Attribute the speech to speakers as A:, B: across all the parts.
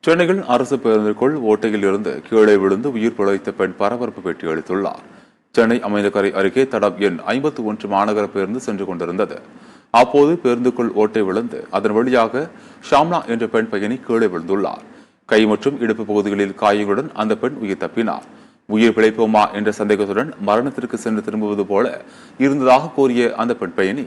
A: சென்னையில் அரசு பேருந்துக்குள் ஓட்டையில் இருந்து கீழே விழுந்து உயிர் பிழைத்த பெண் பரபரப்பு பேட்டி அளித்துள்ளார். சென்னை அமைந்தகரை அருகே தடம் எண் 51 மாநகர பேருந்து சென்று கொண்டிருந்தது. அப்போது பேருந்துக்குள் ஓட்டை விழுந்து அதன் வழியாக ஷாம்னா என்ற பெண் பயணி கீழே விழுந்துள்ளார். கை மற்றும் இடுப்பு பகுதிகளில் காயங்களுடன் அந்த பெண் உயிர் தப்பினார். உயிர் பிழைப்போமா என்ற சந்தேகத்துடன் மரணத்திற்கு சென்று திரும்புவது போல இருந்ததாக கூறிய அந்த பெண் பயணி,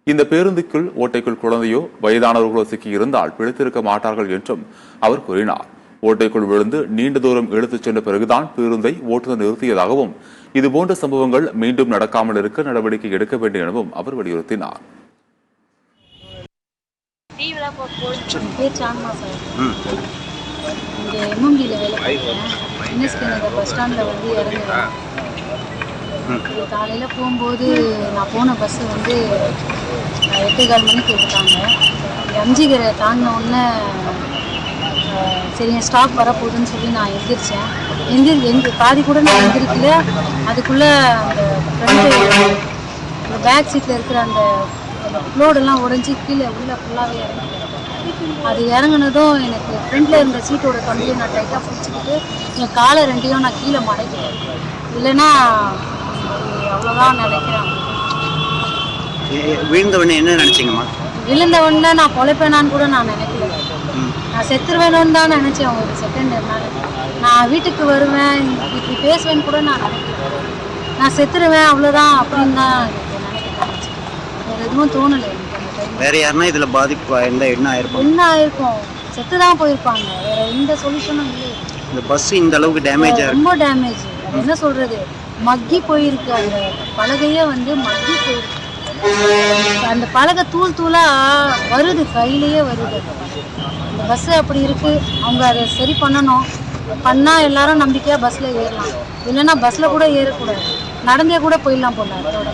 A: இந்த பேருந்துக்குள் ஓட்டைக்குள் குழந்தையோ வயதானவர்களோ சிக்கி இருந்தால் பிழைத்திருக்க மாட்டார்கள் என்றும் அவர் கூறினார். ஓட்டைக்குள் விழுந்து நீண்ட தூரம் இழுத்துச் சென்ற பிறகுதான் பேருந்தை ஓட்டுநர் நிறுத்தியதாகவும் இதுபோன்ற சம்பவங்கள் மீண்டும் நடக்காமல் இருக்க நடவடிக்கை எடுக்க வேண்டும் எனவும் அவர் வலியுறுத்தினார்.
B: காலையில் போகும்போது நான் போன பஸ்ஸு வந்து 8:15 மணிக்கு எடுத்தாங்க. எம்ஜிகரை தாண்டின உடனே சரி என் ஸ்டாப் வரப்போகுதுன்னு சொல்லி நான் எந்திரிச்சேன். பாதி கூட நான் எந்திரிக்கல. அதுக்குள்ளே அந்த ஃப்ரண்ட்டு அந்த பேக் சீட்டில் இருக்கிற அந்த ஃப்ளோடெல்லாம் உடஞ்சி கீழே ஃபுல்லாகவே இறங்கிட்டேன். அது இறங்குனதும் எனக்கு ஃப்ரண்ட்டில் இருந்த சீட்டோட கம்பியை நான் டைட்டாக பிடிச்சிக்கிட்டு என் காலை ரெண்டையும் நான் கீழே மடக்கிட்டேன். இல்லைன்னா அவ்வளோதான் நினைக்கிறேன்.
C: விழுந்தவொடனே என்ன நினச்சிங்கம்மா?
B: விழுந்தவொடனே நான் பொழைப்பேனான்னு கூட நான் நினைக்கல. நான் செத்துருவேணும்னு தான் நினச்சேன். ஒரு செகண்ட் இருந்தாலும் நான் வீட்டுக்கு வருவேன், இப்படி பேசுவேன்னு கூட நான் நினைக்கல. நான் செத்துருவேன் அவ்வளோதான் அப்படின்னு தான் நினைச்சேன். வேறு எதுவும் தோணலை எனக்கு.
C: வேற யாருன்னா இதில் பாதிப்பு என்ன
B: ஆயிருக்கும்? செத்து தான் போயிருப்பாங்க. வேற எந்த சொல்யூஷனும் இல்லை.
C: இந்த பஸ் இந்த அளவுக்கு டேமேஜ்
B: ரொம்ப டேமேஜ். என்ன சொல்றது, மக்கி போயிருக்கு. அந்த பலகையே வந்து மக்கி போயிருக்கு. அந்த பலகை தூள் தூளா வருது, கையிலேயே வருது. அந்த பஸ் அப்படி இருக்கு. அவங்க அதை சரி பண்ணணும். பண்ணா எல்லாரும் நம்பிக்கையா பஸ்ல ஏறலாம். இல்லைன்னா பஸ்ல கூட ஏறக்கூடாது, நடந்தே கூட போயிடலாம் போல அதோட.